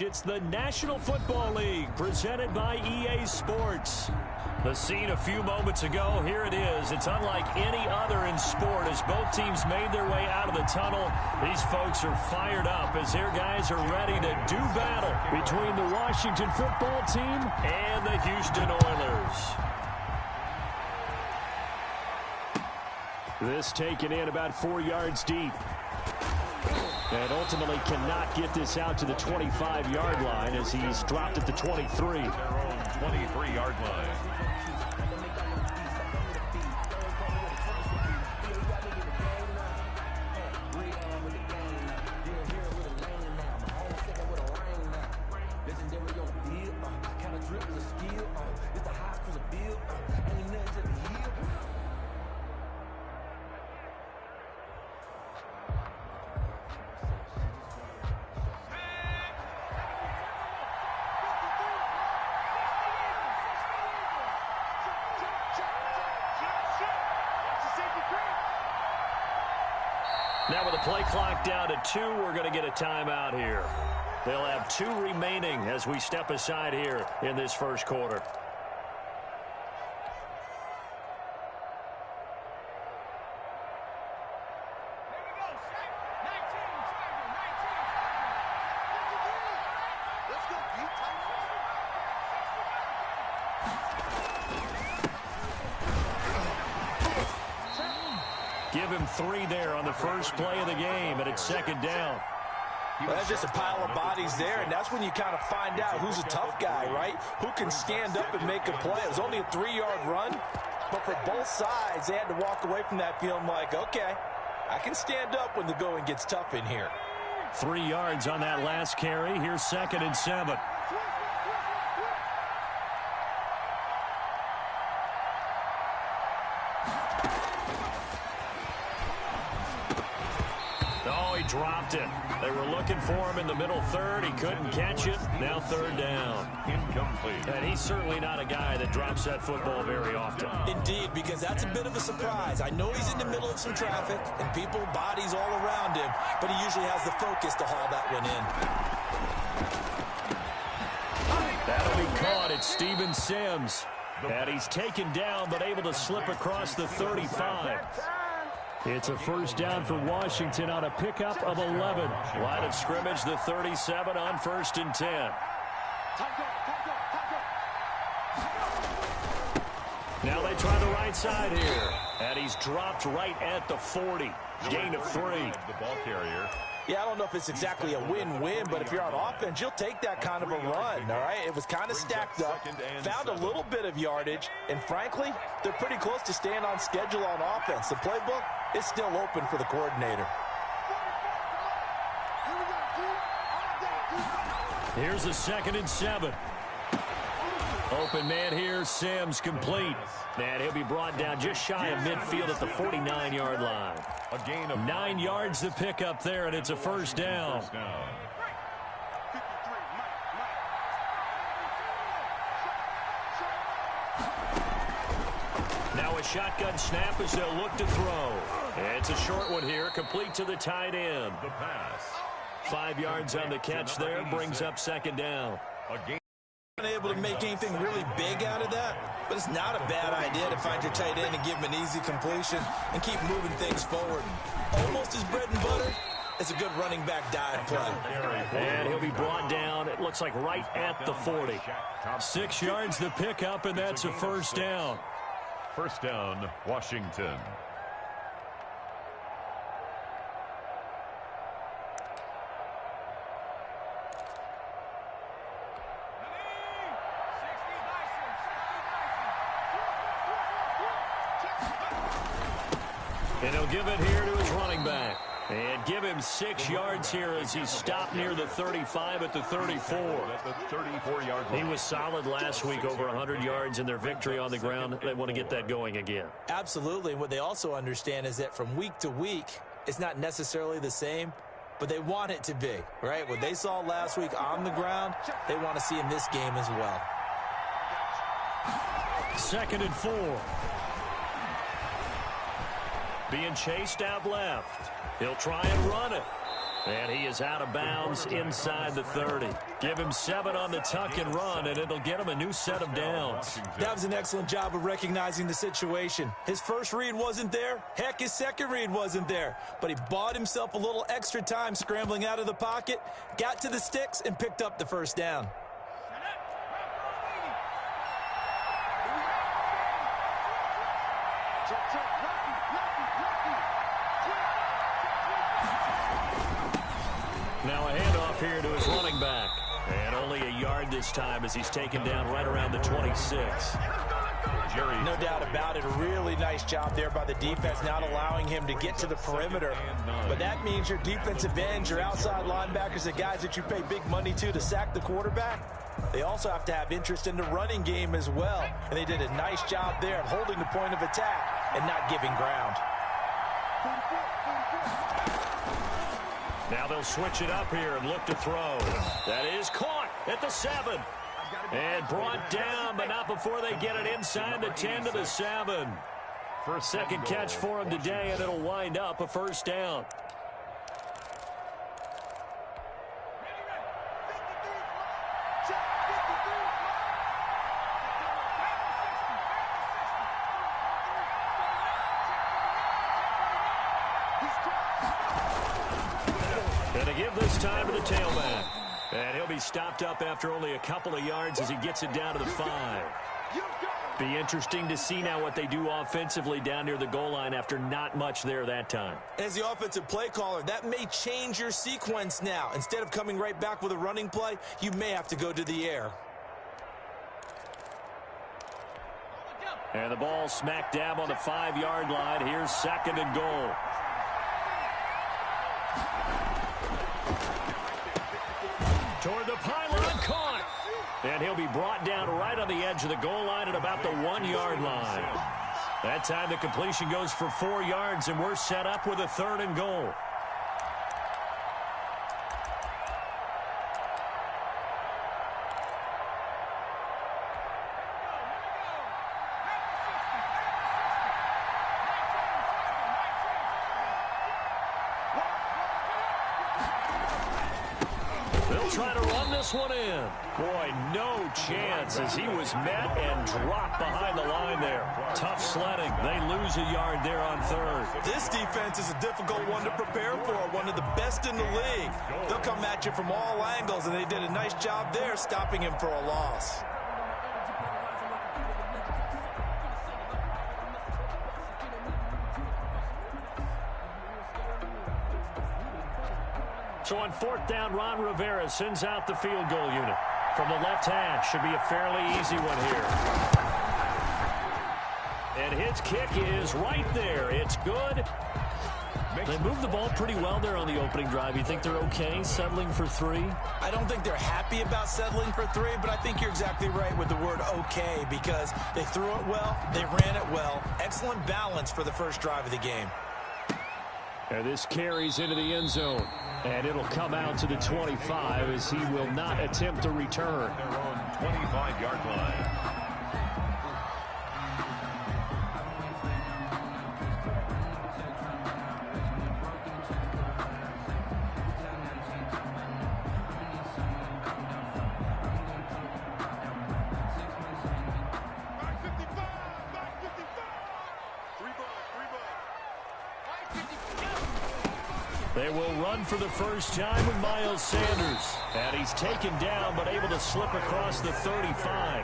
It's the National Football League presented by EA Sports. The scene a few moments ago, here it is. It's unlike any other in sport as both teams made their way out of the tunnel. These folks are fired up as their guys are ready to do battle between the Washington football team and the Houston Oilers. This taken in about 4 yards deep. And ultimately cannot get this out to the 25-yard line as he's dropped at the 23. Their own 23-yard line. Now with the play clock down to 2, we're going to get a timeout here. They'll have 2 remaining as we step aside here in this first quarter. Give him 3 there on the first play of the game, and it's second down. Well, that's just a pile of bodies there, and that's when you kind of find out who's a tough guy, right? Who can stand up and make a play. It was only a 3-yard run, but for both sides, they had to walk away from that feeling like, okay, I can stand up when the going gets tough in here. 3 yards on that last carry. Here's 2nd and 7. Dropped it. They were looking for him in the middle third. He couldn't catch it. Now 3rd down. Incomplete. And he's certainly not a guy that drops that football very often. Indeed, because that's a bit of a surprise. I know he's in the middle of some traffic and people, bodies all around him, but he usually has the focus to haul that one in. That'll be caught. It's Steven Sims. And he's taken down but able to slip across the 35. It's a first down for Washington on a pickup of 11. Line of scrimmage, the 37 on 1st and 10. Now they try the right side here. And he's dropped right at the 40. Gain of 3. The ball carrier. Yeah, I don't know if it's exactly a win-win, but if you're on offense, you'll take that kind of a run, all right? It was kind of stacked up, found a little bit of yardage, and frankly, they're pretty close to staying on schedule on offense. The playbook is still open for the coordinator. Here's a 2nd and 7. Open man here, Sims complete. And he'll be brought down just shy of midfield at the 49-yard line. A gain of 9 yards to pick up there, and it's a first down. Now a shotgun snap as they'll look to throw. It's a short one here, complete to the tight end. The pass. 5 yards on the catch there, brings up 2nd down. Able to make anything really big out of that, but it's not a bad idea to find your tight end and give him an easy completion and keep moving things forward. Almost his bread and butter. It's a good running back dive play. And he'll be brought down, it looks like right at the 40. 6 yards the pickup, and that's a first down. First down, Washington. And he'll give it here to his running back. And give him 6 yards here as he stopped near the 35 at the 34. At the 34-yard line. He was solid last week, over 100 yards in their victory on the ground. They want to get that going again. Absolutely. What they also understand is that from week to week, it's not necessarily the same, but they want it to be, right? What they saw last week on the ground, they want to see in this game as well. 2nd and 4. Being chased out left. He'll try and run it. And he is out of bounds inside the 30. Give him 7 on the tuck and run, and it'll get him a new set of downs. That was an excellent job of recognizing the situation. His first read wasn't there. Heck, his second read wasn't there. But he bought himself a little extra time scrambling out of the pocket, got to the sticks, and picked up the first down. Now a handoff here to his running back. And only a yard this time as he's taken down right around the 26. No doubt about it. A really nice job there by the defense, not allowing him to get to the perimeter. But that means your defensive ends, your outside linebackers, the guys that you pay big money to sack the quarterback, they also have to have interest in the running game as well. And they did a nice job there of holding the point of attack and not giving ground. Now they'll switch it up here and look to throw. That is caught at the 7. And brought down, but not before they get it inside the 10 to the 7. Second catch for him today, and it'll wind up a first down. And to give this time to the tailback. And he'll be stopped up after only a couple of yards as he gets it down to the 5. Be interesting to see now what they do offensively down near the goal line after not much there that time. As the offensive play caller, that may change your sequence now. Instead of coming right back with a running play, you may have to go to the air. And the ball smack dab on the 5-yard line. Here's 2nd and goal. Toward the pylon, caught. And he'll be brought down right on the edge of the goal line at about the 1-yard line. That time the completion goes for 4 yards, and we're set up with a 3rd and goal. They'll try to run this one in. Boy, no chance as he was met and dropped behind the line there. Tough sledding. They lose a yard there on 3rd. This defense is a difficult one to prepare for, one of the best in the league. They'll come at you from all angles, and they did a nice job there stopping him for a loss. So on 4th down, Ron Rivera sends out the field goal unit. From the left hash, should be a fairly easy one here. And his kick is right there. It's good. They moved the ball pretty well there on the opening drive. You think they're okay settling for 3? I don't think they're happy about settling for 3, but I think you're exactly right with the word okay, because they threw it well, they ran it well. Excellent balance for the first drive of the game. And this carries into the end zone. And it'll come out to the 25 as he will not attempt to return. Their own 25-yard line. They will run for the first time with Miles Sanders. And he's taken down but able to slip across the 35.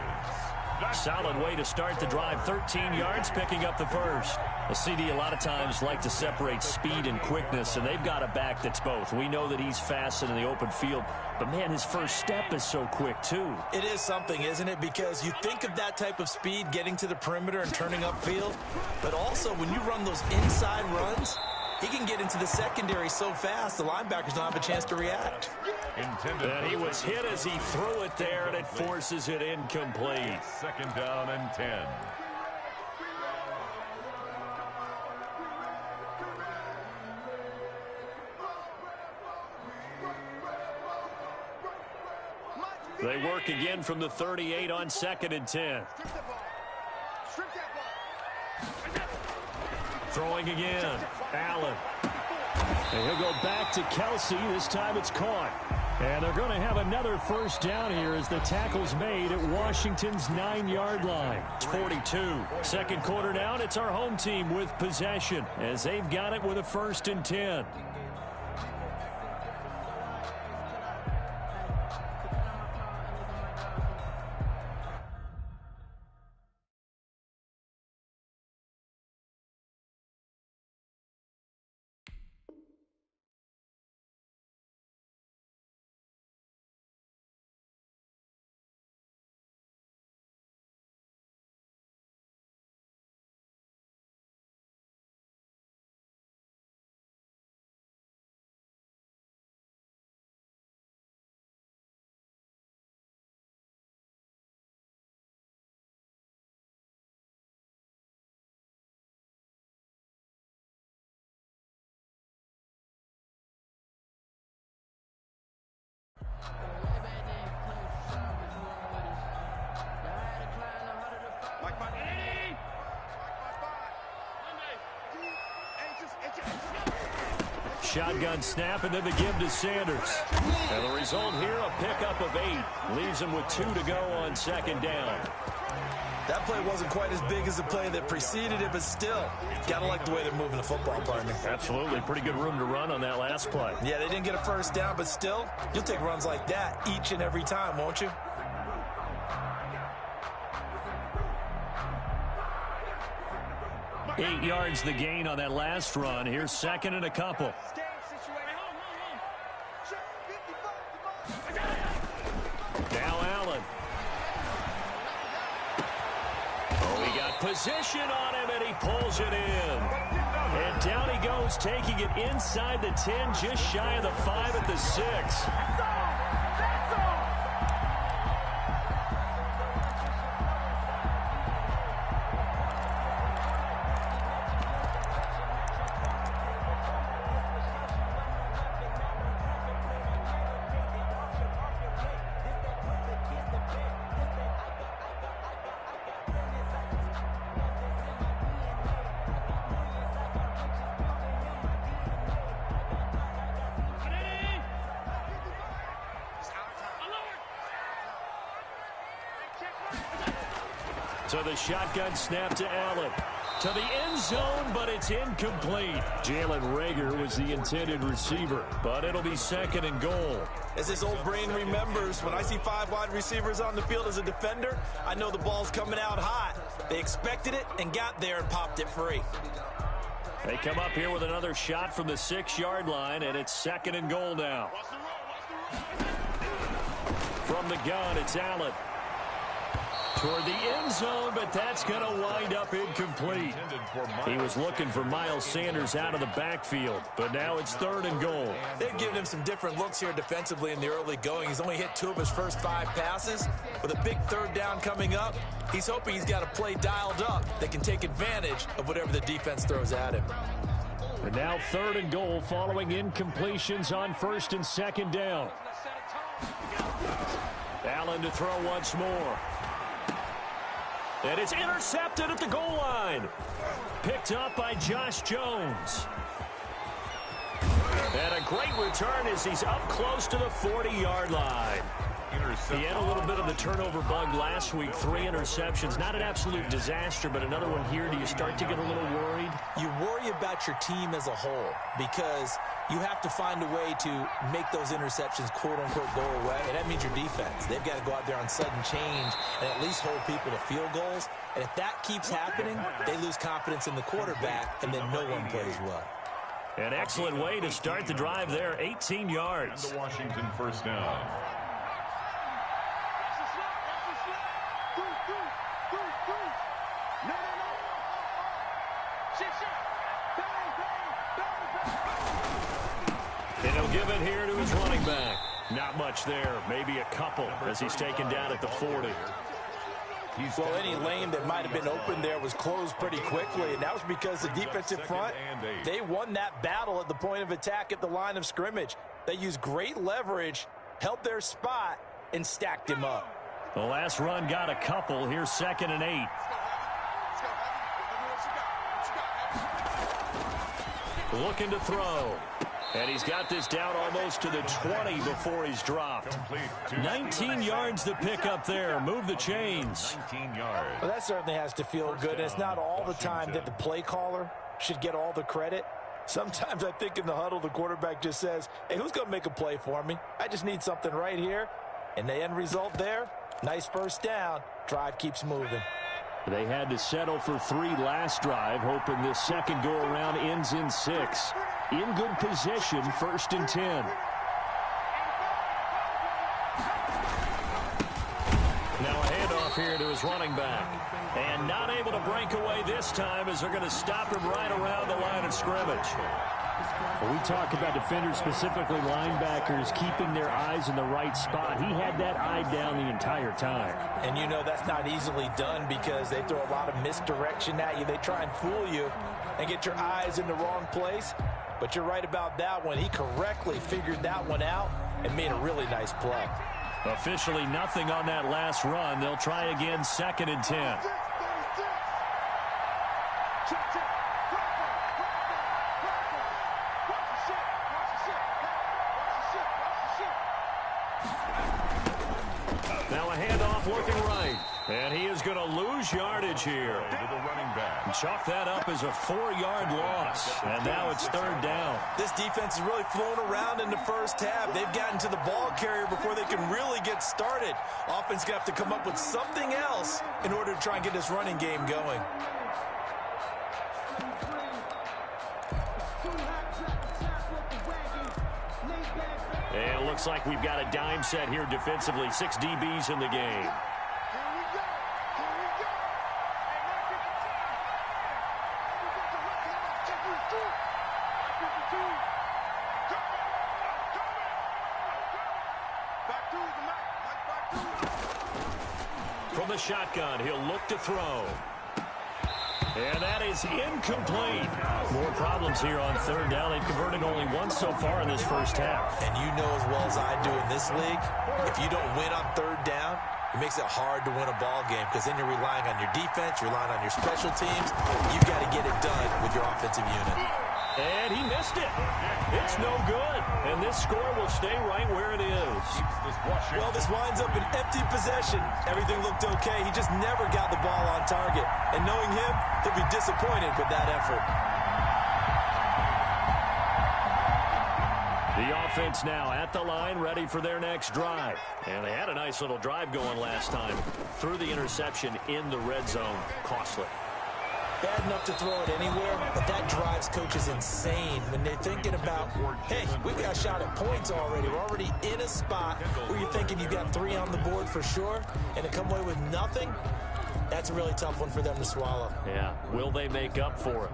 Solid way to start the drive. 13 yards picking up the first. The CD a lot of times like to separate speed and quickness, and they've got a back that's both. We know that he's fast in the open field, but man, his first step is so quick too. It is something, isn't it? Because you think of that type of speed getting to the perimeter and turning upfield, but also when you run those inside runs, he can get into the secondary so fast the linebackers don't have a chance to react. And he was hit as he threw it there, and it forces it incomplete. 2nd down and 10. They work again from the 38 on 2nd and 10. Throwing again. Allen. And he'll go back to Kelsey. This time it's caught. And they're going to have another first down here as the tackle's made at Washington's 9-yard line. It's 42. Second quarter now, and it's our home team with possession as they've got it with a 1st and 10. Shotgun snap, and then the give to Sanders. And the result here, a pickup of 8. Leaves him with 2 to go on 2nd down. That play wasn't quite as big as the play that preceded it, but still, got to like the way they're moving the football, partner. Absolutely. Pretty good room to run on that last play. Yeah, they didn't get a first down, but still, you'll take runs like that each and every time, won't you? Eight yards the gain on that last run. Here's 2nd and a couple. Now Allen. Oh, he got position on him, and he pulls it in. And down he goes, taking it inside the 10, just shy of the 5 at the 6. So the shotgun snap to Allen. To the end zone, but it's incomplete. Jalen Reagor was the intended receiver, but it'll be 2nd and goal. As his old brain remembers, when I see 5 wide receivers on the field as a defender, I know the ball's coming out hot. They expected it and got there and popped it free. They come up here with another shot from the 6-yard line, and it's 2nd and goal now. From the gun, it's Allen. Toward the end zone, but that's going to wind up incomplete. He was looking for Miles Sanders out of the backfield, but now it's 3rd and goal. They've given him some different looks here defensively in the early going. He's only hit 2 of his first 5 passes. With a big 3rd down coming up, he's hoping he's got a play dialed up that can take advantage of whatever the defense throws at him. And now 3rd and goal following incompletions on 1st and 2nd down. Allen to throw once more. And it's intercepted at the goal line. Picked up by Josh Jones. And a great return as he's up close to the 40-yard line. He had a little bit of the turnover bug last week. 3 interceptions. Not an absolute disaster, but another one here. Do you start to get a little worried? You worry about your team as a whole because you have to find a way to make those interceptions, quote-unquote, go away. And that means your defense. They've got to go out there on sudden change and at least hold people to field goals. And if that keeps happening, they lose confidence in the quarterback, and then no one plays well. An excellent way to start the drive there. 18 yards. And the Washington first down. And he'll give it here to his running back. Not much there. Maybe a couple as he's taken down at the 40. Well, any lane that might have been open there was closed pretty quickly, and that was because the defensive front, they won that battle at the point of attack at the line of scrimmage. They used great leverage, held their spot, and stacked him up. The last run got a couple. Here's 2nd and 8. looking to throw. And he's got this down almost to the 20 before he's dropped. 19 yards to pick up there. Move the chains. 19 yards. Well, that certainly has to feel good. It's not all the time that the play caller should get all the credit. Sometimes I think in the huddle, the quarterback just says, hey, who's going to make a play for me? I just need something right here. And the end result there, nice first down. Drive keeps moving. They had to settle for 3 last drive, hoping this second go-around ends in 6. In good position, 1st and 10. Now a handoff here to his running back. And not able to break away this time as they're going to stop him right around the line of scrimmage. When we talk about defenders, specifically linebackers, keeping their eyes in the right spot, he had that eye down the entire time. And you know that's not easily done because they throw a lot of misdirection at you. They try and fool you and get your eyes in the wrong place. But you're right about that one. He correctly figured that one out and made a really nice play. Officially nothing on that last run. They'll try again, 2nd and 10. Now a handoff looking right. And he is going to lose yardage here. Chalk that up as a 4-yard loss. And now it's 3rd down. This defense is really flown around in the first half. They've gotten to the ball carrier before they can really get started. Offense going to have to come up with something else in order to try and get this running game going. And it looks like we've got a dime set here defensively. 6 DBs in the game. From the shotgun, he'll look to throw. And that is incomplete. More problems here on 3rd down. They've converted only once so far in this first half. And you know as well as I do in this league, if you don't win on 3rd down, it makes it hard to win a ball game because then you're relying on your defense, you're relying on your special teams. You've got to get it done with your offensive unit. And he missed it. It's no good. And this score will stay right where it is. Well, this winds up an empty possession. Everything looked okay. He just never got the ball on target. And knowing him, he'll be disappointed with that effort. The offense now at the line, ready for their next drive. And they had a nice little drive going last time. Threw the interception in the red zone. Costly. Bad enough to throw it anywhere, but that drives coaches insane when they're thinking about, hey, we've got a shot at points already. We're already in a spot where you're thinking you've got 3 on the board for sure, and to come away with nothing, that's a really tough one for them to swallow. Yeah, will they make up for it?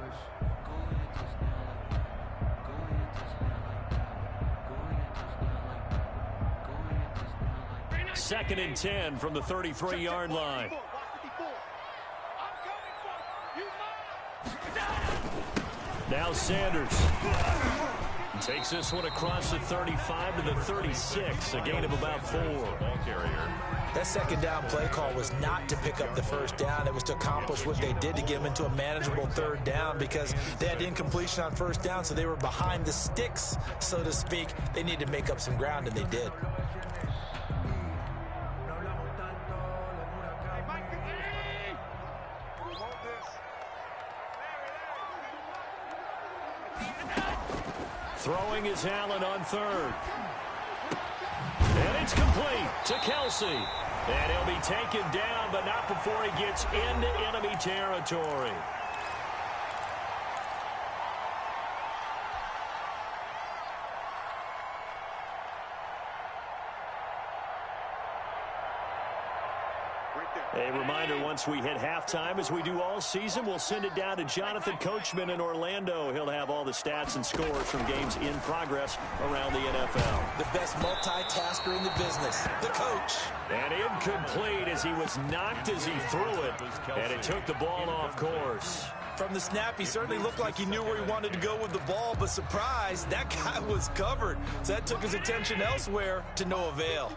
Second and 10 from the 33-yard line. Now Sanders takes this one across the 35 to the 36, a gain of about 4. Ball carrier. That second down play call was not to pick up the first down. It was to accomplish what they did to get them into a manageable 3rd down because they had incompletion on 1st down, so they were behind the sticks, so to speak. They needed to make up some ground, and they did. Throwing is Allen on 3rd. And it's complete to Kelsey. And he'll be taken down, but not before he gets into enemy territory. A reminder, once we hit halftime, as we do all season, we'll send it down to Jonathan Coachman in Orlando. He'll have all the stats and scores from games in progress around the NFL. The best multitasker in the business, the coach. And incomplete as he was knocked as he threw it, and it took the ball off course. From the snap, he certainly looked like he knew where he wanted to go with the ball, but surprise, that guy was covered. So that took his attention elsewhere to no avail.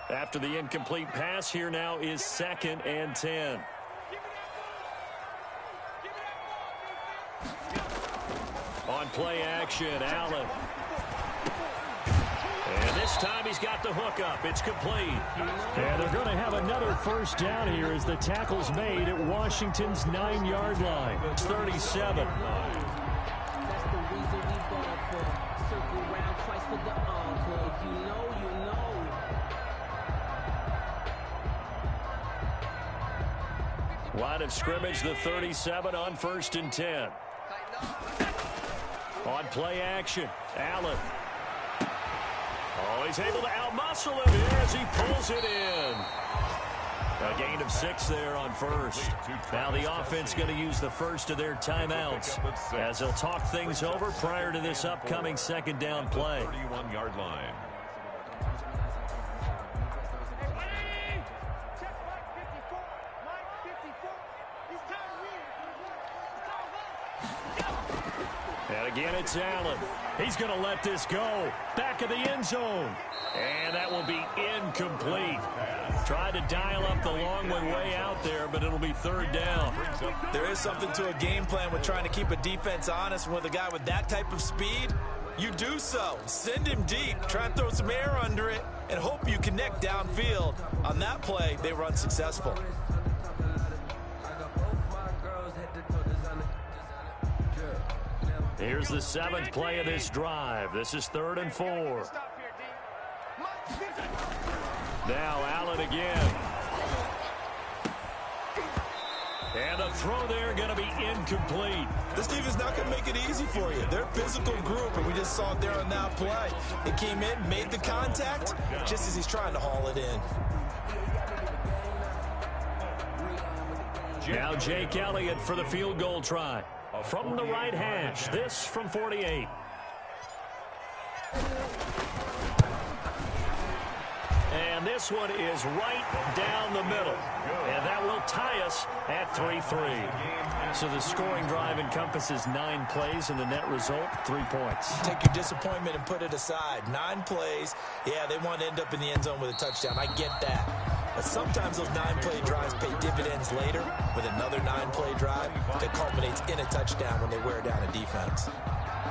After the incomplete pass, here now is 2nd and 10. On play action. Allen. And this time he's got the hook up. It's complete. And they're going to have another first down here as the tackle's made at Washington's 9-yard line. It's 37. That's the reason we ball for. Circle round twice for the encore. If you know, you know. Line of scrimmage, the 37 on 1st and 10. On play action, Allen. Oh, he's able to outmuscle him here as he pulls it in. A gain of 6 there on first. Now the offense going to use the first of their timeouts as they'll talk things over prior to this upcoming second down play. 31-yard line. And again, it's Allen. He's going to let this go. Back of the end zone. And that will be incomplete. Tried to dial up the long way out there, but it'll be third down. There is something to a game plan with trying to keep a defense honest. With a guy with that type of speed, you do so. Send him deep. Try and throw some air under it and hope you connect downfield. On that play, they were unsuccessful. Here's the 7th play of this drive. This is 3rd and 4. Now Allen again. And the throw there going to be incomplete. This defense not going to make it easy for you. They're a physical group, and we just saw it there on that play. It came in, made the contact, just as he's trying to haul it in. Now Jake Elliott for the field goal try. From the right hash, this from 48. And this one is right down the middle. And that will tie us at 3-3. So the scoring drive encompasses 9 plays, and the net result, 3 points. Take your disappointment and put it aside. 9 plays. Yeah, they want to end up in the end zone with a touchdown. I get that. But sometimes those 9-play drives pay dividends later with another 9-play drive that culminates in a touchdown when they wear down a defense.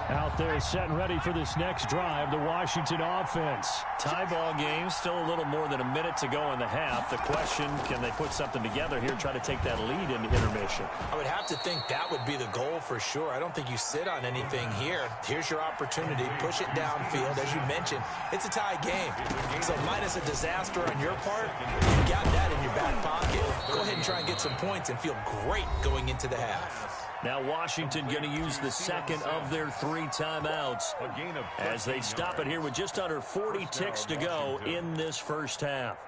Out there set and ready for this next drive, the Washington offense. Tie ball game, still a little more than a minute to go in the half. The question, can they put something together here, try to take that lead into intermission? I would have to think that would be the goal for sure. I don't think you sit on anything here. Here's your opportunity. Push it downfield. As you mentioned, it's a tie game. So minus a disaster on your part, you got that in your back pocket. Go ahead and try and get some points and feel great going into the half. Now Washington going to use the second of their 3 timeouts as they stop it here with just under 40 ticks to go in this first half.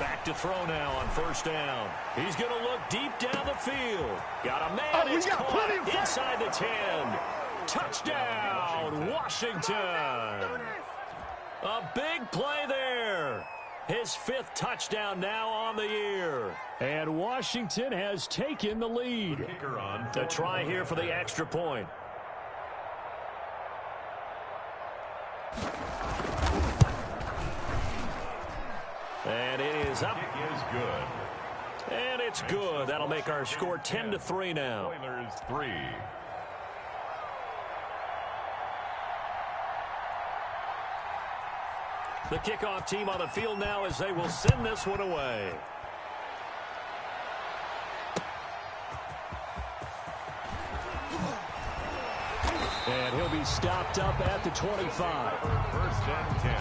Back to throw now on first down. He's going to look deep down the field. Got a man. It's caught inside the 10. Touchdown, Washington. A big play there. His 5th touchdown now on the year. And Washington has taken the lead. The try here for the extra point. And it is up. It is good. And it's good. That'll make our score 10-3 now. Oilers 3. The kickoff team on the field now as they will send this one away. And he'll be stopped up at the 25. 1st and 10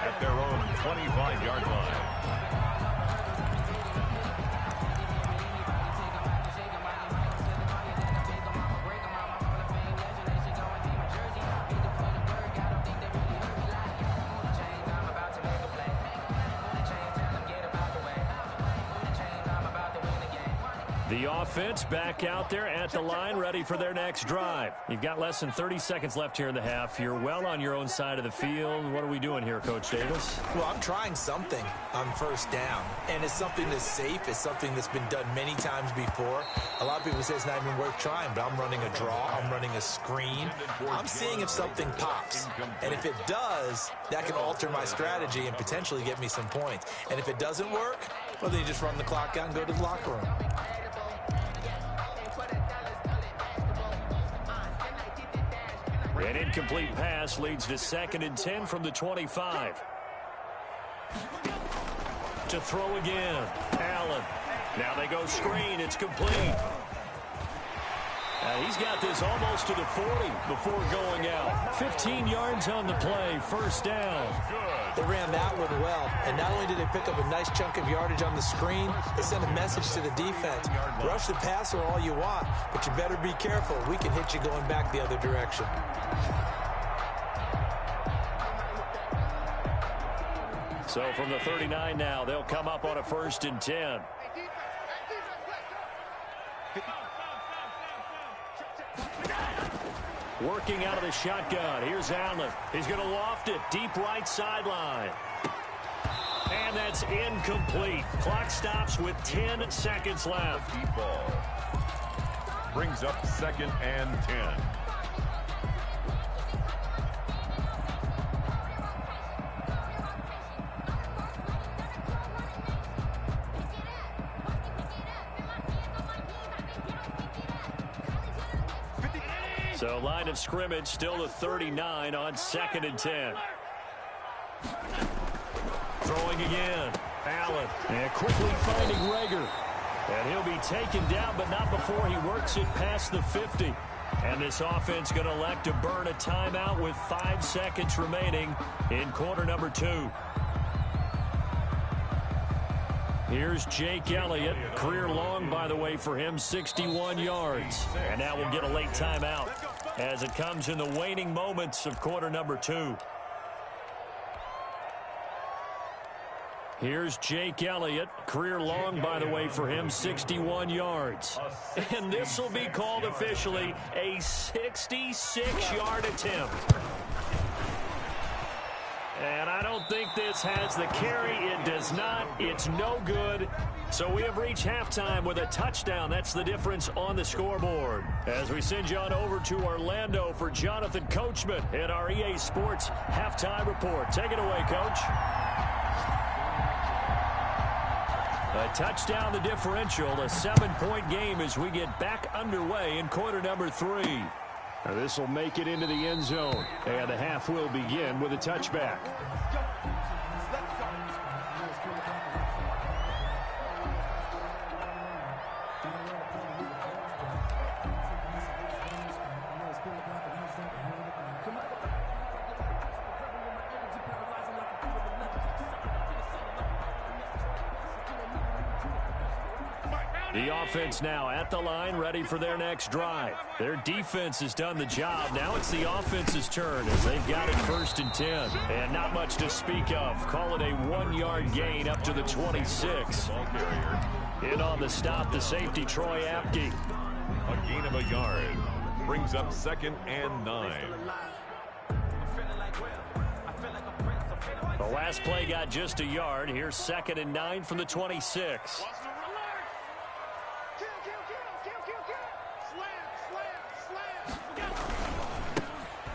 at their own 25-yard line. The offense back out there at the line, ready for their next drive. You've got less than 30 seconds left here in the half. You're well on your own side of the field. What are we doing here, Coach Davis? Well, I'm trying something on first down, and it's something that's safe. It's something that's been done many times before. A lot of people say it's not even worth trying, but I'm running a draw. I'm running a screen. I'm seeing if something pops, and if it does, that can alter my strategy and potentially get me some points. And if it doesn't work, well, then you just run the clock out and go to the locker room. An incomplete pass leads to 2nd and 10 from the 25. To throw again. Allen. Now they go screen. It's complete. He's got this almost to the 40 before going out. 15 yards on the play. First down. They ran that one well, and not only did they pick up a nice chunk of yardage on the screen, they sent a message to the defense. Rush the passer all you want, but you better be careful. We can hit you going back the other direction. So from the 39 now, they'll come up on a 1st and 10. Working out of the shotgun. Here's Allen. He's going to loft it. Deep right sideline. And that's incomplete. Clock stops with 10 seconds left. Deep ball. Brings up 2nd and 10. So line of scrimmage still the 39 on 2nd and 10. Throwing again. Allen. And quickly finding Rager. And he'll be taken down, but not before he works it past the 50. And this offense going to elect to burn a timeout with 5 seconds remaining in quarter number 2. Here's Jake Elliott. Career long, by the way, for him, 61 yards. And now we'll get a late timeout as it comes in the waning moments of quarter number 2. Here's Jake Elliott. Career long, by the way, for him, 61 yards. And this will be called officially a 66-yard attempt. And I don't think this has the carry. It does not. It's no good. So we have reached halftime with a touchdown. That's the difference on the scoreboard. As we send you on over to Orlando for Jonathan Coachman in our EA Sports halftime report. Take it away, Coach. A touchdown, the differential. A 7-point game as we get back underway in quarter number 3. Now this will make it into the end zone. And the half will begin with a touchback. The offense now at the line, ready for their next drive. Their defense has done the job. Now it's the offense's turn as they've got it 1st and 10. And not much to speak of. Call it a 1-yard gain up to the 26. In on the stop, the safety, Troy Apke. A gain of a yard. Brings up 2nd and 9. The last play got just a yard. Here's 2nd and 9 from the 26.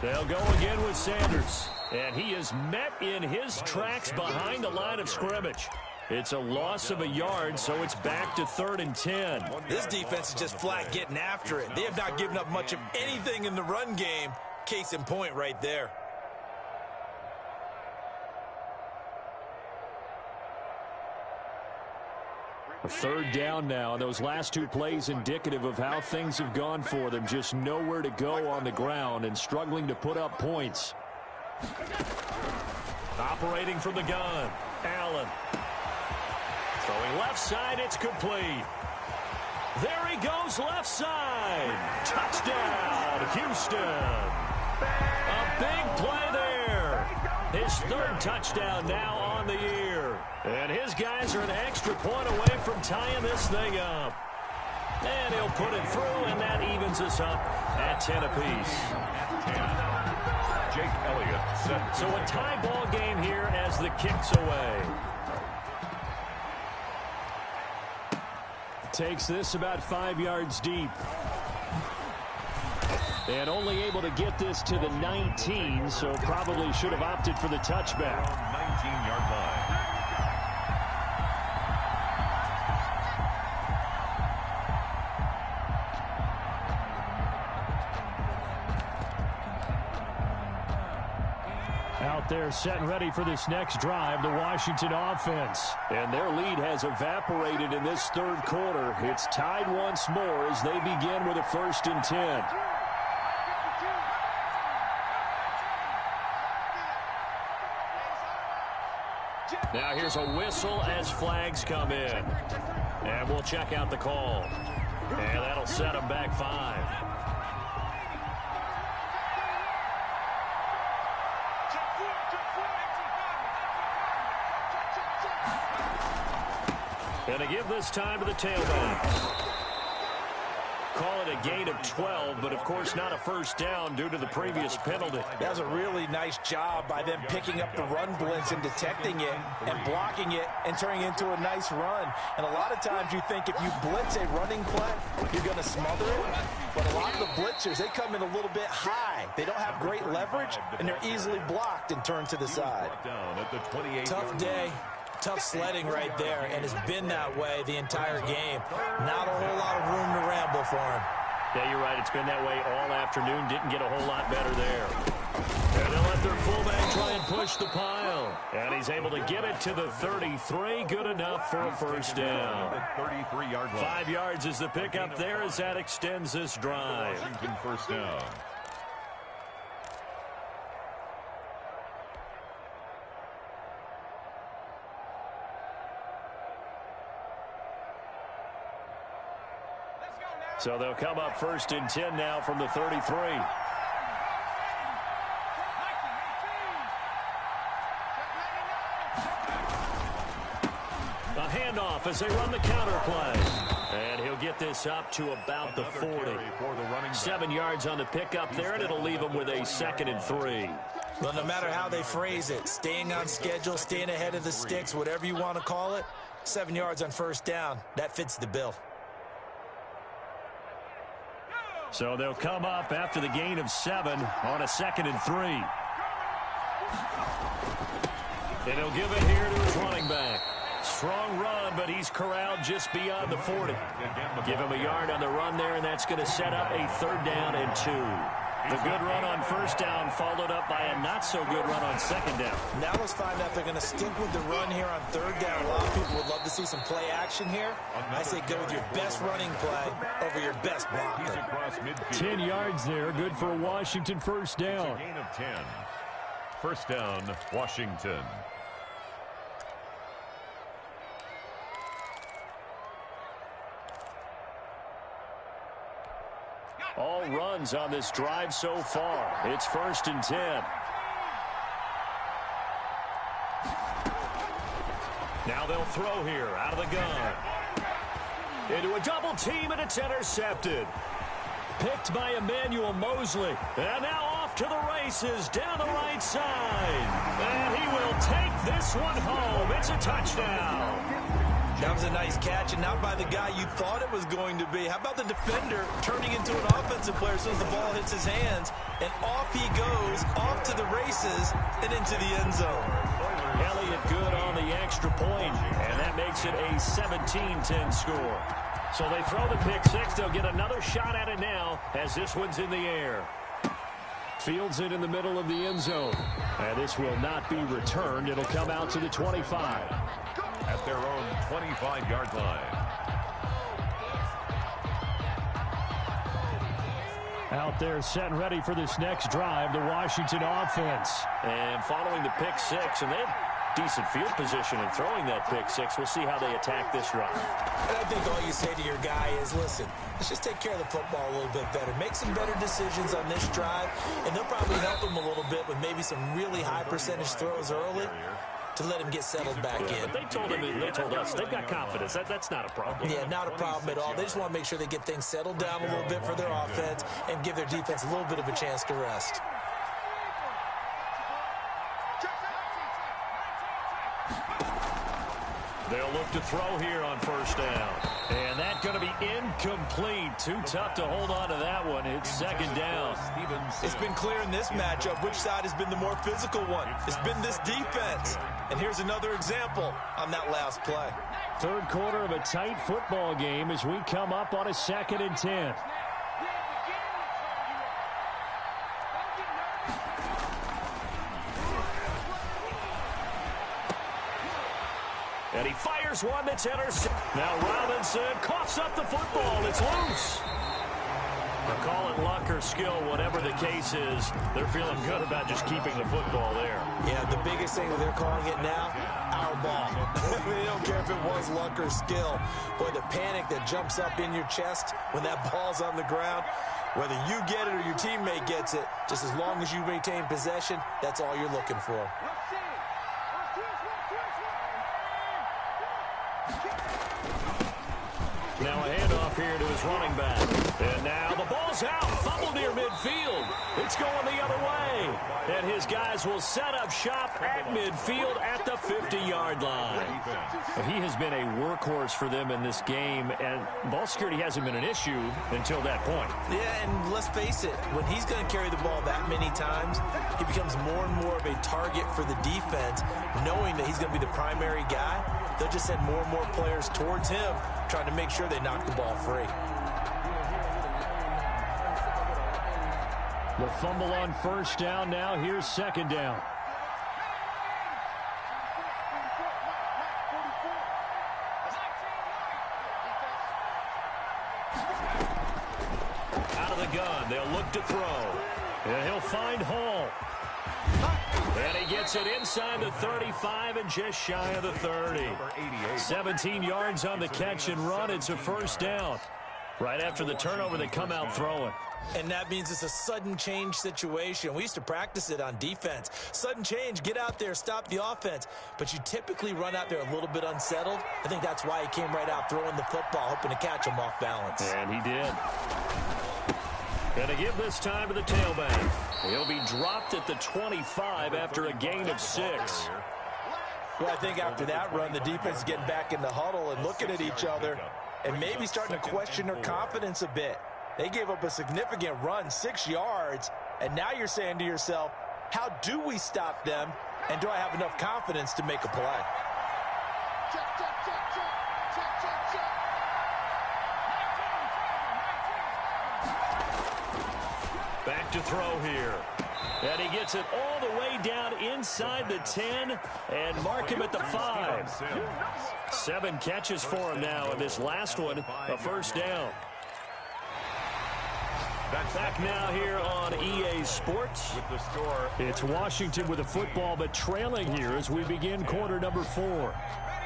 They'll go again with Sanders. And he is met in his tracks behind the line of scrimmage. It's a loss of a yard, so it's back to 3rd and 10. This defense is just flat getting after it. They have not given up much of anything in the run game. Case in point right there. A 3rd down now, and those last 2 plays indicative of how things have gone for them. Just nowhere to go on the ground and struggling to put up points. Operating from the gun, Allen. Throwing left side, it's complete. There he goes, left side. Touchdown, Houston. A big play there. His 3rd touchdown now on the year. And his guys are an extra point away from tying this thing up. And he'll put it through, and that evens us up at 10 apiece. Jake Elliott set. So a tie ball game here as the kick's away. Takes this about 5 yards deep. And only able to get this to the 19, so probably should have opted for the touchback. 19-yard line. Out there set and ready for this next drive, the Washington offense. And their lead has evaporated in this third quarter. It's tied once more as they begin with a 1st and 10. Now here's a whistle as flags come in. And we'll check out the call. And that'll set them back 5. And to give this time to the tailback. Call it a gain of 12, but of course not a first down due to the previous penalty. That was a really nice job by them picking up the run blitz and detecting it and blocking it and turning it into a nice run. And a lot of times you think if you blitz a running play, you're going to smother it. But a lot of the blitzers, they come in a little bit high. They don't have great leverage, and they're easily blocked and turned to the side. Down at the 28. Tough day. Tough sledding right there, and it's been that way the entire game. Not a whole lot of room to ramble for him. Yeah, you're right. It's been that way all afternoon. Didn't get a whole lot better there. And they'll let their fullback try and push the pile. And he's able to get it to the 33. Good enough for a first down. 33-yard line. 5 yards is the pickup there as that extends this drive. Washington first down. So they'll come up 1st and 10 now from the 33. A handoff as they run the counter play. And he'll get this up to about the 40. 7 yards on the pickup there, and it'll leave him with a 2nd and 3. Well, no matter how they phrase it, staying on schedule, staying ahead of the sticks, whatever you want to call it, 7 yards on first down, that fits the bill. So they'll come up after the gain of 7 on a 2nd and 3. And he'll give it here to his running back. Strong run, but he's corralled just beyond the 40. Give him a yard on the run there, and that's going to set up a 3rd down and 2. The good run on first down followed up by a not-so-good run on 2nd down. Now let's find out if they're going to stick with the run here on 3rd down. A lot of people would love to see some play action here. I say go with your best running play over your best blocker. 10 yards there, good for a Washington first down. Gain of 10. First down, Washington. All runs on this drive so far. It's 1st and 10. Now they'll throw here out of the gun. Into a double team, and it's intercepted. Picked by Emmanuel Mosley. And now off to the races down the right side. And he will take this one home. It's a touchdown. That was a nice catch, and not by the guy you thought it was going to be. How about the defender turning into an offensive player as soon as the ball hits his hands, and off he goes, off to the races, and into the end zone. Elliott good on the extra point, and that makes it a 17-10 score. So they throw the pick 6. They'll get another shot at it now as this one's in the air. Fields it in the middle of the end zone. And this will not be returned. It'll come out to the 25. At their own 25-yard line. Out there set and ready for this next drive, the Washington offense. And following the pick 6, and they have decent field position in throwing that pick 6. We'll see how they attack this drive. And I think all you say to your guy is, listen, let's just take care of the football a little bit better. Make some better decisions on this drive, and they'll probably help him a little bit with maybe some really high percentage throws early. to let him get settled back in. But they told us they've got confidence. That's not a problem. Yeah, not a problem at all. They just want to make sure they get things settled down a little bit for their offense and give their defense a little bit of a chance to rest. They'll look to throw here on first down. And that's going to be incomplete. Too tough to hold on to that one. It's second down. It's been clear in this matchup which side has been the more physical one. It's been this defense. And here's another example on that last play. Third quarter of a tight football game as we come up on a 2nd and 10. And he fires one that's intercepted. Now Robinson coughs up the football. It's loose. Or call it luck or skill, whatever the case is. They're feeling good about just keeping the football there. Yeah, the biggest thing that they're calling it now, our ball. They don't care if it was luck or skill. Boy, the panic that jumps up in your chest when that ball's on the ground, whether you get it or your teammate gets it, just as long as you maintain possession, that's all you're looking for. Now a handoff here to his running back. And now the ball's out. Fumble near midfield. It's going the other way. And his guys will set up shop at midfield at the 50-yard line. He has been a workhorse for them in this game, and ball security hasn't been an issue until that point. Yeah, and let's face it, when he's going to carry the ball that many times, he becomes more and more of a target for the defense, knowing that he's going to be the primary guy. They'll just send more and more players towards him, trying to make sure they knock the ball free. The fumble on first down. Now here's second down. Out of the gun. They'll look to throw. And he'll find Hall. And he gets it inside the 35 and just shy of the 30. 17 yards on the catch and run. It's a first down. Right after the turnover, they come out throwing. And that means it's a sudden change situation. We used to practice it on defense. Sudden change, get out there, stop the offense. But you typically run out there a little bit unsettled. I think that's why he came right out throwing the football, hoping to catch him off balance. And he did. Going to give this time to the tailback. He'll be dropped at the 25 after a gain of 6. Well, I think after that run, the defense is getting back in the huddle and looking at each other and maybe starting to question their confidence a bit. They gave up a significant run, 6 yards, and now you're saying to yourself, how do we stop them, and do I have enough confidence to make a play? Back to throw here. And he gets it all the way down inside the 10 and mark him at the 5. 7 catches for him now, and this last one, a first down. Back now here on EA Sports. With the score, It's Washington with a football, but trailing here as we begin quarter number 4.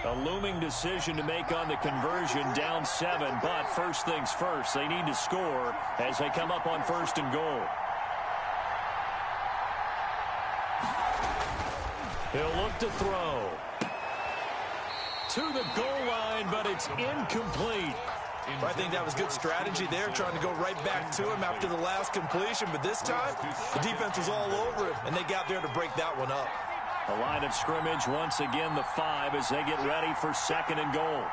A looming decision to make on the conversion, down 7, but first things first, they need to score as they come up on 1st and goal. He'll look to throw. To the goal line, but it's incomplete. I think that was good strategy there, trying to go right back to him after the last completion. But this time, the defense was all over him, and they got there to break that one up. The line of scrimmage, once again, the 5 as they get ready for 2nd and goal.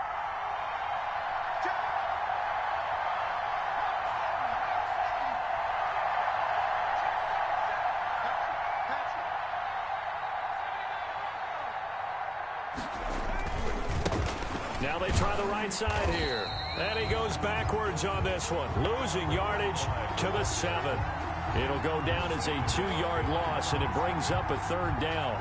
Now they try the right side here. And he goes backwards on this one, losing yardage to the 7. It'll go down as a 2-yard loss, and it brings up a 3rd down.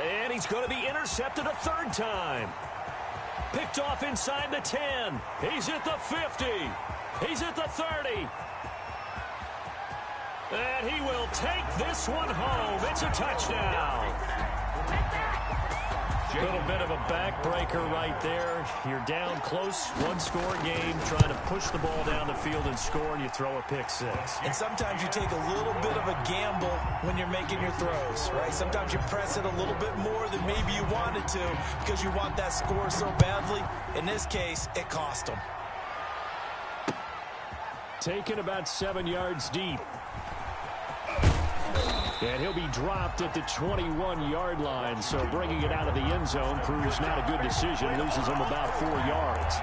And he's going to be intercepted a 3rd time. Picked off inside the 10. He's at the 50. He's at the 30. And he will take this one home. It's a touchdown. A little bit of a backbreaker right there. You're down close, one-score game, trying to push the ball down the field and score, and you throw a pick six. And sometimes you take a little bit of a gamble when you're making your throws, right? Sometimes you press it a little bit more than maybe you wanted to because you want that score so badly. In this case, it cost them. Taken about 7 yards deep. And he'll be dropped at the 21-yard line, so bringing it out of the end zone proves not a good decision. Loses him about 4 yards.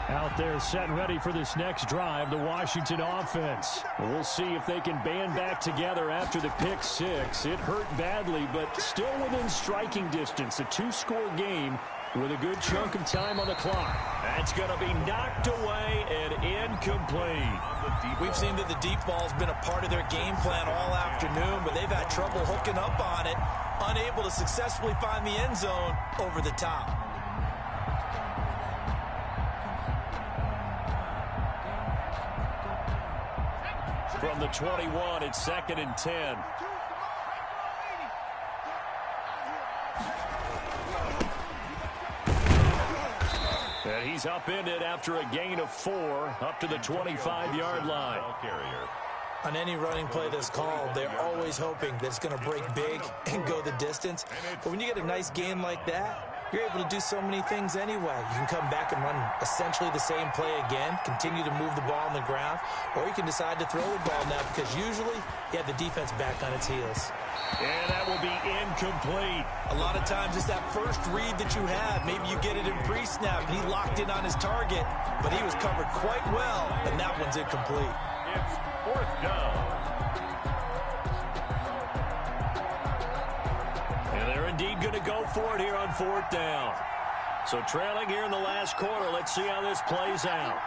Out there set and ready for this next drive, the Washington offense. We'll see if they can band back together after the pick six. It hurt badly, but still within striking distance. A two-score game with a good chunk of time on the clock. That's going to be knocked away and incomplete. We've seen that the deep ball's been a part of their game plan all afternoon, but they've had trouble hooking up on it, unable to successfully find the end zone over the top. From the 21, it's 2nd and 10. And he's upended after a gain of 4 up to the 25-yard line. On any running play that's called, they're always hoping that it's going to break big and go the distance. But when you get a nice gain like that, you're able to do so many things anyway. You can come back and run essentially the same play again, continue to move the ball on the ground, or you can decide to throw the ball now because usually you have the defense back on its heels. And that will be incomplete. A lot of times it's that first read that you have. Maybe you get it in pre-snap, and he locked in on his target, but he was covered quite well, and that one's incomplete. It's 4th down. And they're indeed going to go for it here on 4th down. So trailing here in the last quarter. Let's see how this plays out.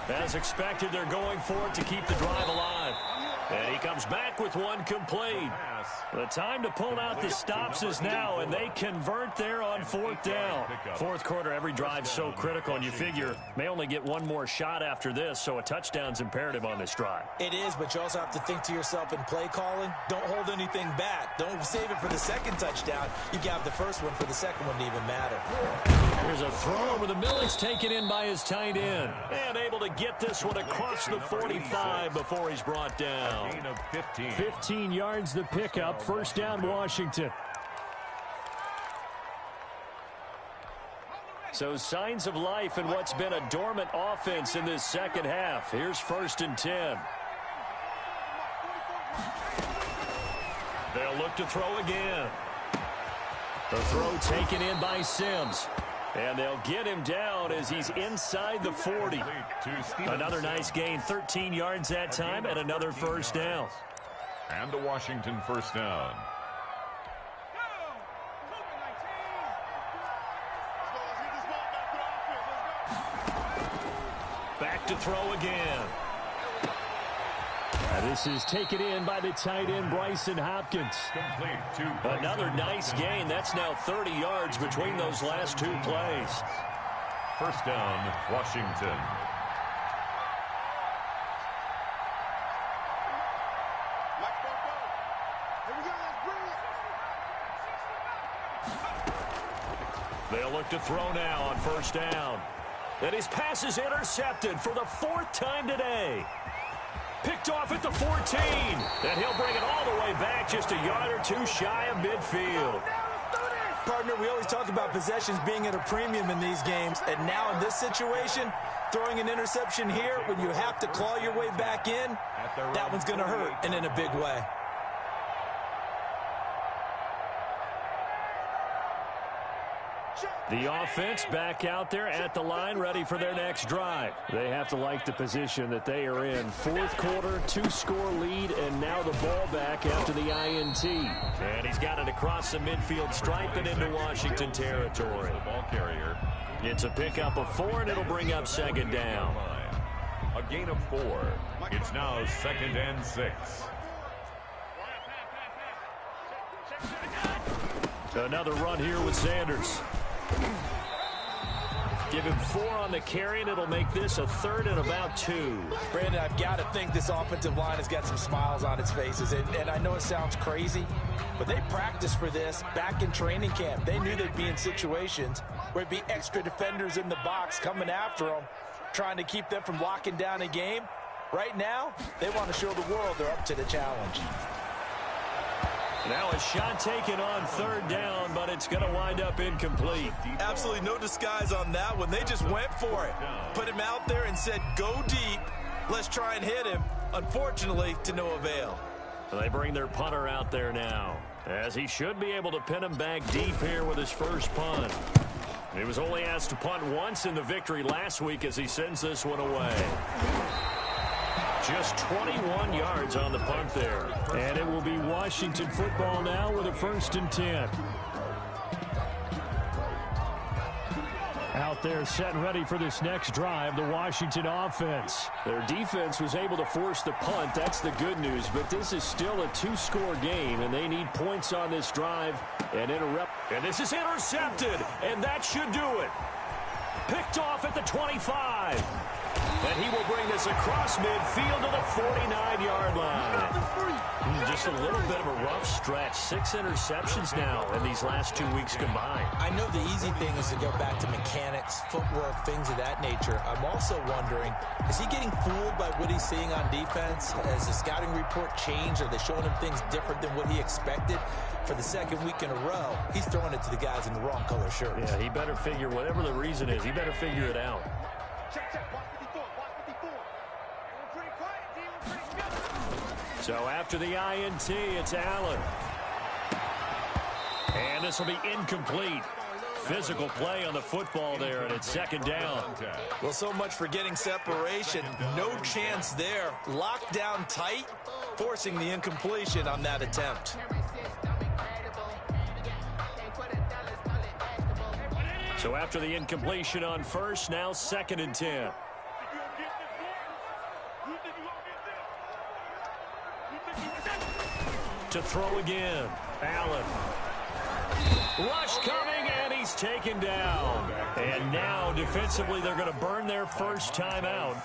As expected, they're going for it to keep the drive alive. And he comes back with one complete. The time to pull out the stops is now, and they convert there on 4th down. 4th quarter, every drive so critical, and you figure may only get one more shot after this, so a touchdown's imperative on this drive. It is, but you also have to think to yourself in play calling, don't hold anything back. Don't save it for the second touchdown. You got the first one for the second one to even matter. Here's a throw over the middle. It's taken in by his tight end. And able to get this one across the 45 before he's brought down. 15 yards the pickup. 1st down, Washington. So signs of life in what's been a dormant offense in this second half. Here's 1st and 10. They'll look to throw again. The throw taken in by Sims. And they'll get him down as he's inside the 40. Another nice gain, 13 yards that time, and another 1st down. And a Washington 1st down. Back to throw again. This is taken in by the tight end, Bryson Hopkins. Another nice gain. That's now 30 yards between those last two plays. 1st down, Washington. They'll look to throw now on 1st down. And his pass is intercepted for the 4th time today. Picked off at the 14. And he'll bring it all the way back just a yard or two shy of midfield. Partner, we always talk about possessions being at a premium in these games. And now in this situation, throwing an interception here when you have to claw your way back in, that one's going to hurt, and in a big way. The offense back out there at the line, ready for their next drive. They have to like the position that they are in. 4th quarter, 2-score lead, and now the ball back after the INT. And he's got it across the midfield stripe and into Washington territory. Ball carrier. It's a pickup of 4, and it'll bring up 2nd down. A gain of 4. It's now 2nd and 6. Another run here with Sanders. Give him 4 on the carry, and it'll make this a 3rd and about 2. Brandon, I've got to think this offensive line has got some smiles on its faces. And I know it sounds crazy, but they practiced for this back in training camp. They knew they'd be in situations where it'd be extra defenders in the box coming after them, trying to keep them from locking down a game. Right now, they want to show the world they're up to the challenge. Now a shot taken on 3rd down, but it's going to wind up incomplete. Absolutely no disguise on that one. They just went for it. Put him out there and said, go deep. Let's try and hit him. Unfortunately, to no avail. They bring their punter out there now, as he should be able to pin him back deep here with his first punt. He was only asked to punt once in the victory last week as he sends this one away. Just 21 yards on the punt there. And it will be Washington football now with a 1st and 10. Out there set and ready for this next drive, the Washington offense. Their defense was able to force the punt. That's the good news. But this is still a 2-score game, and they need points on this drive and interrupt. And this is intercepted, and that should do it. Picked off at the 25. And he will bring this across midfield to the 49-yard line. Just a little bit of a rough stretch. 6 interceptions now in these last 2 weeks combined. I know the easy thing is to go back to mechanics, footwork, things of that nature. I'm also wondering, is he getting fooled by what he's seeing on defense? Has the scouting report changed? Are they showing him things different than what he expected? For the 2nd week in a row, he's throwing it to the guys in the wrong color shirts. Yeah, he better figure, whatever the reason is, he better figure it out. So after the INT, it's Allen. And this will be incomplete. Physical play on the football there, and it's 2nd down. Well, so much for getting separation. No chance there. Locked down tight, forcing the incompletion on that attempt. So after the incompletion on 1st, now 2nd and 10. To throw again, Allen. Rush coming, and he's taken down. And now, defensively, they're going to burn their first timeout.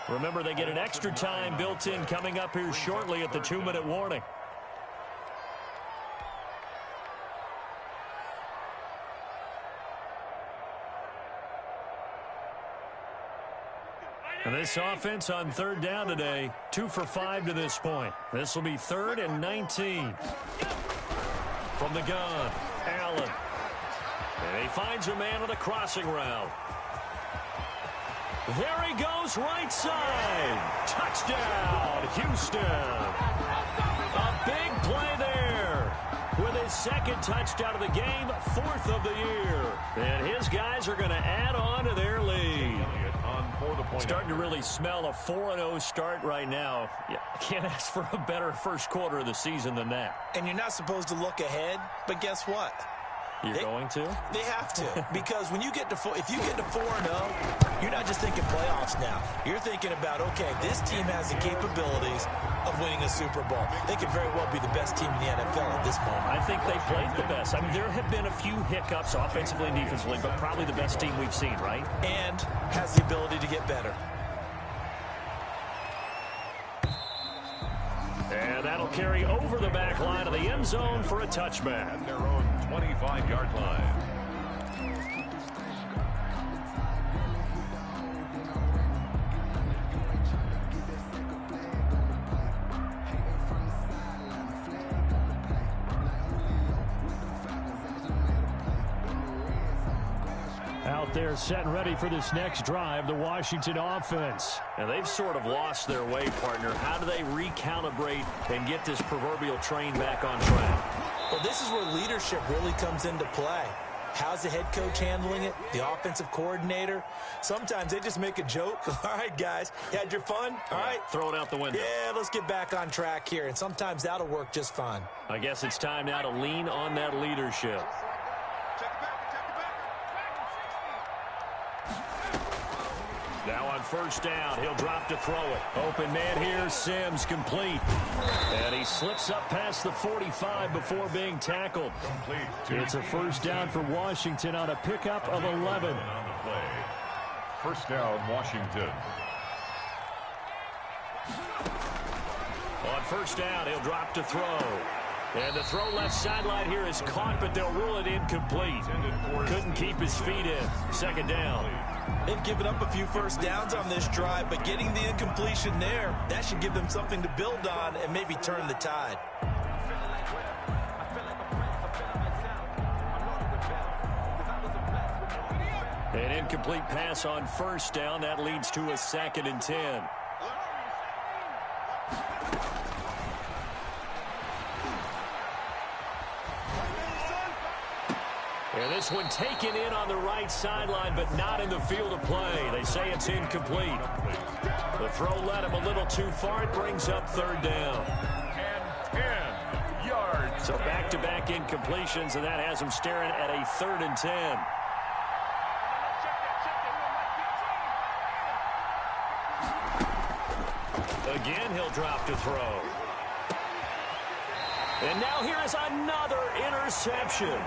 Remember, they get an extra time built in coming up here shortly at the 2-minute warning. And this offense on 3rd down today, 2 for 5 to this point. This will be 3rd and 19. From the gun, Allen. And he finds a man on the crossing route. There he goes, right side. Touchdown, Houston. A big play there. With his 2nd touchdown of the game, 4th of the year. And his guys are going to add on to their lead. Starting to really smell a 4-0 start right now. You can't ask for a better first quarter of the season than that. And you're not supposed to look ahead, but guess what? You're going to? They have to. Because when you get to if you get to 4-0, you're not just thinking playoffs now. You're thinking about, okay, this team has the capabilities of winning a Super Bowl. They could very well be the best team in the NFL at this moment. I think they played the best. I mean, there have been a few hiccups offensively and defensively, but probably the best team we've seen, right? And has the ability to get better. And that'll carry over the back line of the end zone for a touchback. At their own 25-yard line. Out there set and ready for this next drive, the Washington offense. And they've sort of lost their way, partner. How do they recalibrate and get this proverbial train back on track? Well, this is where leadership really comes into play. How's the head coach handling it? The offensive coordinator? Sometimes they just make a joke. All right, guys, you had your fun? All right. Throw it out the window. Yeah, let's get back on track here. And sometimes that'll work just fine. I guess it's time now to lean on that leadership. Now on first down, he'll drop to throw it. Open man here, Sims complete. And he slips up past the 45 before being tackled. It's a first down for Washington on a pickup of 11. First down, Washington. On first down, he'll drop to throw. And the throw left sideline here is caught, but they'll rule it incomplete. Couldn't keep his feet in. Second down. They've given up a few first downs on this drive, but getting the incompletion there, that should give them something to build on and maybe turn the tide. An incomplete pass on first down. That leads to a 2nd and 10. And this one taken in on the right sideline, but not in the field of play. They say it's incomplete. The throw led him a little too far. It brings up third down. And 10 yards. So back-to-back incompletions, and that has him staring at a 3rd and 10. Again, he'll drop to throw. And now here is another interception.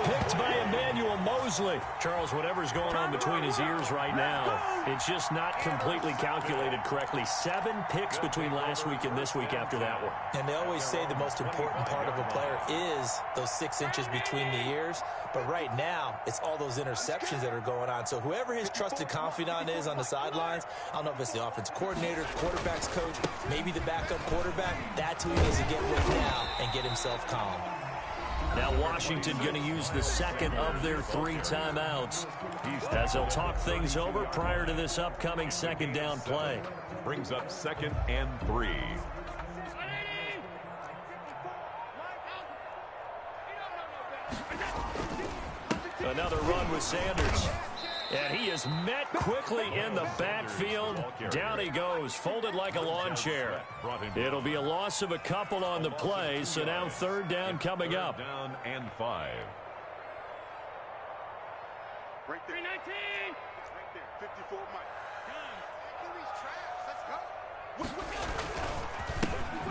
Picked by Emmanuel Mosley. Charles, whatever's going on between his ears right now, it's just not completely calculated correctly. 7 picks between last week and this week after that one. And they always say the most important part of a player is those 6 inches between the ears. But right now, it's all those interceptions that are going on. So whoever his trusted confidant is on the sidelines, I don't know if it's the offense coordinator, quarterback's coach, maybe the backup quarterback, that's who he needs to get with now and get himself calm. Now Washington going to use the 2nd of their 3 timeouts as they'll talk things over prior to this upcoming 2nd down play. Brings up 2nd and 3. Another run with Sanders. And he is met quickly in the backfield. Down he goes, folded like a lawn chair. It'll be a loss of a couple on the play, so now 3rd down coming up. Down and 5. Right there. 319. Right there. 54 Mike.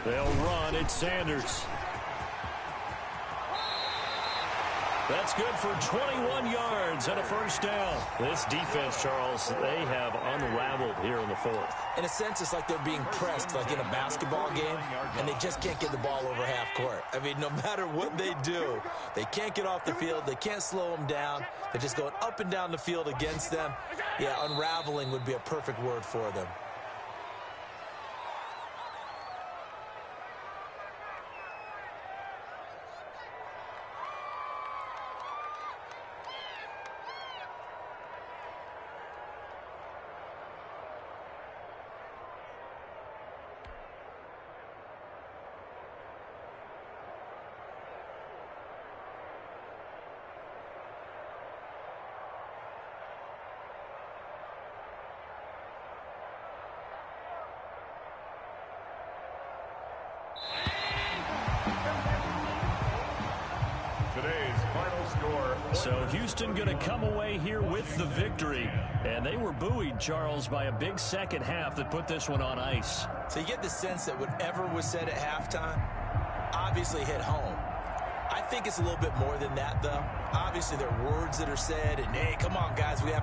They'll run. It's Sanders. That's good for 21 yards and a first down. This defense, Charles, they have unraveled here in the 4th. In a sense, it's like they're being pressed, like in a basketball game, and they just can't get the ball over half court. I mean, no matter what they do, they can't get off the field. They can't slow them down. They're just going up and down the field against them. Yeah, unraveling would be a perfect word for them. So Houston going to come away here with the victory. And they were buoyed, Charles, by a big second half that put this one on ice. So you get the sense that whatever was said at halftime obviously hit home. I think it's a little bit more than that, though. Obviously, there are words that are said, and, hey, come on, guys, we have